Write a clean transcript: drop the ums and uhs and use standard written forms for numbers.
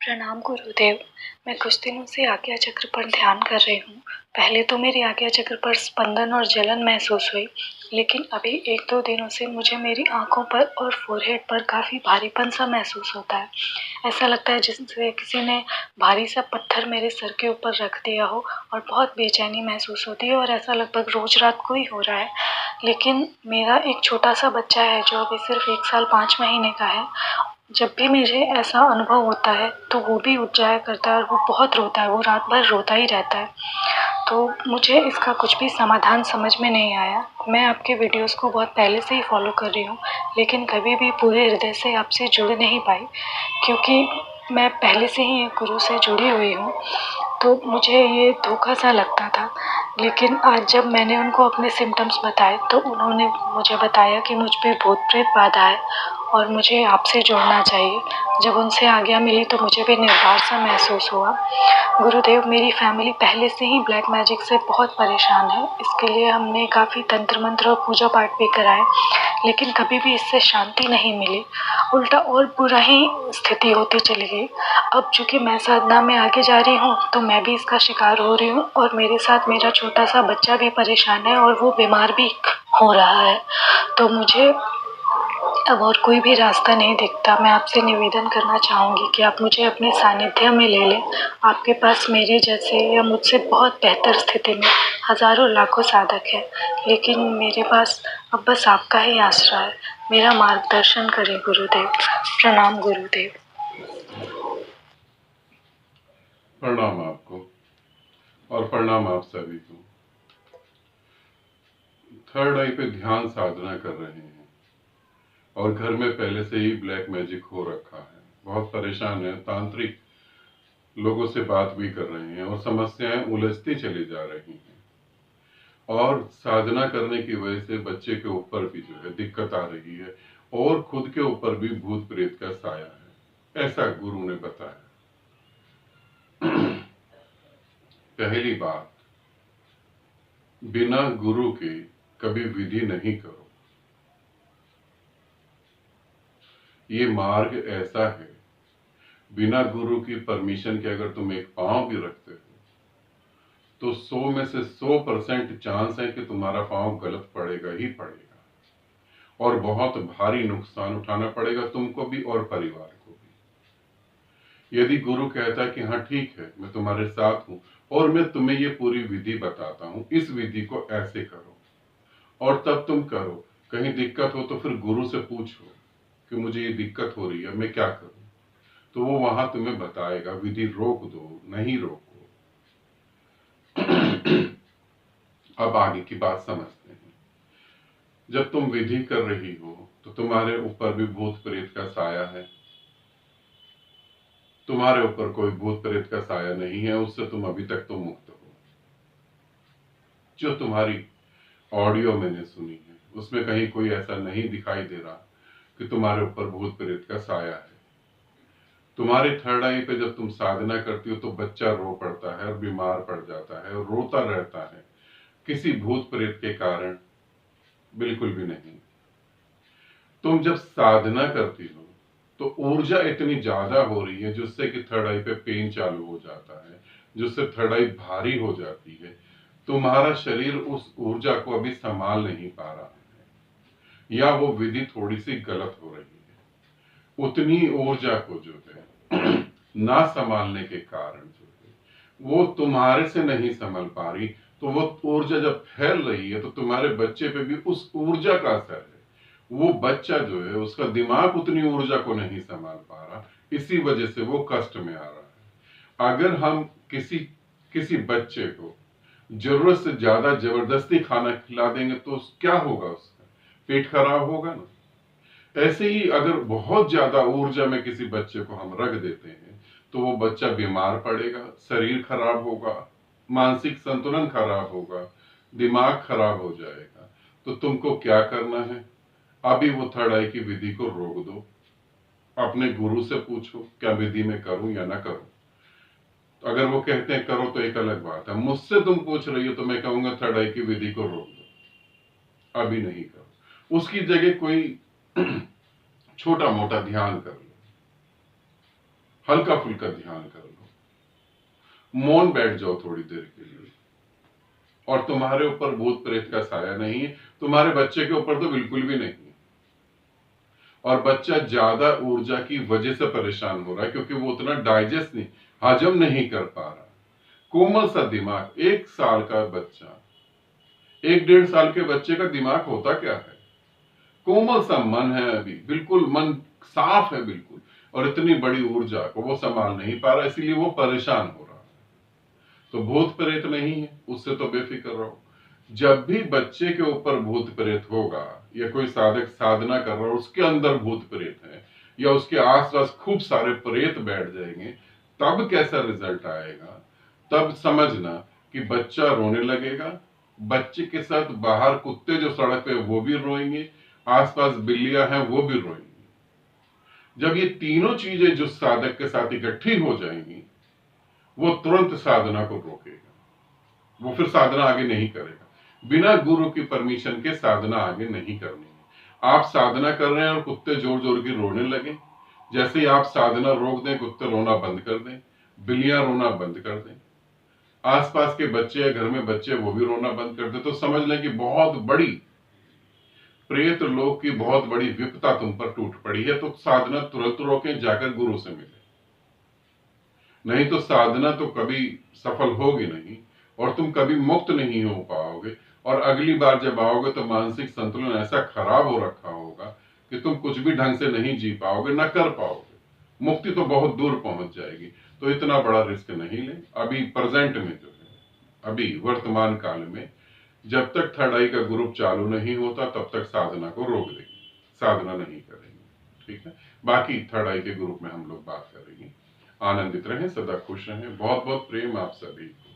प्रणाम गुरुदेव। मैं कुछ दिनों से आज्ञा चक्र पर ध्यान कर रही हूँ। पहले तो मेरी आज्ञा चक्र पर स्पंदन और जलन महसूस हुई, लेकिन अभी 1-2 दिनों से मुझे मेरी आंखों पर और फोरहेड पर काफ़ी भारीपन सा महसूस होता है। ऐसा लगता है जैसे किसी ने भारी सा पत्थर मेरे सर के ऊपर रख दिया हो और बहुत बेचैनी महसूस होती है और ऐसा लगभग रोज रात को ही हो रहा है। लेकिन मेरा एक छोटा सा बच्चा है जो अभी सिर्फ 1 साल 5 महीने का है। जब भी मुझे ऐसा अनुभव होता है तो वो भी उठ जाया करता है और वो बहुत रोता है, वो रात भर रोता ही रहता है। तो मुझे इसका कुछ भी समाधान समझ में नहीं आया। मैं आपके वीडियोस को बहुत पहले से ही फॉलो कर रही हूँ, लेकिन कभी भी पूरे हृदय से आपसे जुड़ नहीं पाई, क्योंकि मैं पहले से ही एक गुरु से जुड़ी हुई हूँ। तो मुझे ये धोखा सा लगता था, लेकिन आज जब मैंने उनको अपने सिम्पटम्स बताए तो उन्होंने मुझे बताया कि मुझ पे भूत प्रेत बाधा है और मुझे आपसे जुड़ना चाहिए। जब उनसे आज्ञा मिली तो मुझे भी निर्भर सा महसूस हुआ। गुरुदेव, मेरी फैमिली पहले से ही ब्लैक मैजिक से बहुत परेशान है। इसके लिए हमने काफ़ी तंत्र मंत्र और पूजा पाठ भी कराए, लेकिन कभी भी इससे शांति नहीं मिली, उल्टा और बुरा ही स्थिति होती चली गई। अब चूँकि मैं साधना में आगे जा रही हूँ तो मैं भी इसका शिकार हो रही हूँ और मेरे साथ मेरा छोटा सा बच्चा भी परेशान है और वो बीमार भी हो रहा है। तो मुझे अब और कोई भी रास्ता नहीं दिखता। मैं आपसे निवेदन करना चाहूँगी कि आप मुझे अपने सानिध्य में ले लें। आपके पास मेरे जैसे या मुझसे बहुत बेहतर स्थिति में हज़ारों लाखों साधक हैं, लेकिन मेरे पास अब बस आपका ही आसरा है। मेरा मार्गदर्शन करें गुरुदेव। प्रणाम गुरुदेव। प्रणाम आपको और प्रणाम आप सभी को। थर्ड आई पे ध्यान साधना कर रहे हैं और घर में पहले से ही ब्लैक मैजिक हो रखा है, बहुत परेशान है, तांत्रिक लोगों से बात भी कर रहे हैं और समस्याएं उलझती चली जा रही हैं और साधना करने की वजह से बच्चे के ऊपर भी जो है दिक्कत आ रही है और खुद के ऊपर भी भूत प्रेत का साया है, ऐसा गुरु ने बताया। पहली बात, बिना गुरु के कभी विधि नहीं करो। ये मार्ग ऐसा है, बिना गुरु की परमिशन के अगर तुम एक पांव भी रखते हो तो 100 में से 100% चांस है कि तुम्हारा पांव गलत पड़ेगा ही पड़ेगा और बहुत भारी नुकसान उठाना पड़ेगा तुमको भी और परिवार को भी। यदि गुरु कहता है कि हाँ ठीक है, मैं तुम्हारे साथ हूं और मैं तुम्हें ये पूरी विधि बताता हूं, इस विधि को ऐसे करो और तब तुम करो, कहीं दिक्कत हो तो फिर गुरु से पूछो कि मुझे ये दिक्कत हो रही है, मैं क्या करूं, तो वो वहां तुम्हें बताएगा। विधि रोक दो, नहीं रोको। अब आगे की बात समझते हैं। जब तुम विधि कर रही हो तो तुम्हारे ऊपर भी भूत प्रेत का साया है? तुम्हारे ऊपर कोई भूत प्रेत का साया नहीं है, उससे तुम अभी तक तो मुक्त हो। जो तुम्हारी ऑडियो मैंने सुनी है उसमें कहीं कोई ऐसा नहीं दिखाई दे रहा कि तुम्हारे ऊपर भूत प्रेत का साया है। तुम्हारे थर्ड आई पे जब तुम साधना करती हो तो बच्चा रो पड़ता है और बीमार पड़ जाता है और रोता रहता है, किसी भूत प्रेत के कारण बिल्कुल भी नहीं। तुम जब साधना करती हो तो ऊर्जा इतनी ज्यादा हो रही है जिससे कि थर्ड आई पे पेन चालू हो जाता है, जिससे थर्ड आई भारी हो जाती है। तुम्हारा शरीर उस ऊर्जा को अभी संभाल नहीं पा रहा है या वो विधि थोड़ी सी गलत हो रही है। उतनी ऊर्जा को जो है ना संभालने के कारण जो है वो तुम्हारे से नहीं संभल पा रही, तो वो ऊर्जा जब फैल रही है तो तुम्हारे बच्चे पे भी उस ऊर्जा का असर है। वो बच्चा जो है उसका दिमाग उतनी ऊर्जा को नहीं संभाल पा रहा, इसी वजह से वो कष्ट में आ रहा है। अगर हम किसी किसी बच्चे को जरूरत से ज्यादा जबरदस्ती खाना खिला देंगे तो क्या होगा, उसका पेट खराब होगा ना। ऐसे ही अगर बहुत ज्यादा ऊर्जा में किसी बच्चे को हम रख देते हैं तो वो बच्चा बीमार पड़ेगा, शरीर खराब होगा, मानसिक संतुलन खराब होगा, दिमाग खराब हो जाएगा। तो तुमको क्या करना है, अभी वो थर्ड आई की विधि को रोक दो। अपने गुरु से पूछो क्या विधि में करूं या ना करूं। तो अगर वो कहते हैं करो तो एक अलग बात है, मुझसे तुम पूछ रही हो तो मैं कहूंगा थर्ड आई की विधि को रोक दो, अभी नहीं करो। उसकी जगह कोई छोटा मोटा ध्यान कर लो। हल्का फुल्का ध्यान कर लो, मौन बैठ जाओ थोड़ी देर के लिए। और तुम्हारे ऊपर भूत प्रेत का साया नहीं है, तुम्हारे बच्चे के ऊपर तो बिल्कुल भी नहीं है। और बच्चा ज्यादा ऊर्जा की वजह से परेशान हो रहा है, क्योंकि वो उतना डाइजेस्ट नहीं, हजम नहीं कर पा रहा। कोमल सा दिमाग, 1 साल का बच्चा, 1 डेढ़ साल के बच्चे का दिमाग होता क्या है? कोमल सा मन है, अभी बिल्कुल मन साफ है बिल्कुल, और इतनी बड़ी ऊर्जा को वो संभाल नहीं पा रहा, इसीलिए वो परेशान हो रहा है। तो भूत प्रेत नहीं है, उससे तो बेफिक्र रहो। जब भी बच्चे के ऊपर भूत प्रेत होगा, या कोई साधक साधना कर रहा है उसके अंदर भूत प्रेत है, या उसके आसपास खूब सारे प्रेत बैठ जाएंगे, तब कैसा रिजल्ट आएगा? तब समझना कि बच्चा रोने लगेगा, बच्चे के साथ बाहर कुत्ते जो सड़क पे वो भी रोएंगे, आसपास बिल्लियां हैं वो भी रोएंगी। जब ये तीनों चीजें जो साधक के साथ इकट्ठी हो जाएंगी, वो तुरंत साधना को रोकेगा, वो फिर साधना आगे नहीं करेगा। बिना गुरु की परमिशन के साधना आगे नहीं करनी है। आप साधना कर रहे हैं और कुत्ते जोर जोर की रोने लगे, जैसे ही आप साधना रोक दें, कुत्ते रोना बंद कर दें, बिल्लियां रोना बंद कर दें, आसपास के बच्चे या घर में बच्चे वो भी रोना बंद कर दें, तो समझ लें कि बहुत बड़ी प्रेत लोक की बहुत बड़ी विपदा तुम पर टूट पड़ी है। तो साधना तुरंत रोकें, जाकर गुरु से मिले, नहीं तो साधना तो कभी सफल होगी नहीं, और तुम कभी मुक्त नहीं हो पाओगे। और अगली बार जब आओगे तो मानसिक संतुलन ऐसा खराब हो रखा होगा कि तुम कुछ भी ढंग से नहीं जी पाओगे, ना कर पाओगे। मुक्ति तो बहुत दूर पहुंच जाएगी। तो इतना बड़ा रिस्क नहीं ले। अभी प्रेजेंट में जो है, अभी वर्तमान काल में, जब तक थर्ड आई का ग्रुप चालू नहीं होता तब तक साधना को रोक देंगे, साधना नहीं करेंगे। ठीक है, बाकी थर्ड आई के ग्रुप में हम लोग बात करेंगे। आनंदित रहें, सदा खुश रहें। बहुत बहुत प्रेम आप सभी को।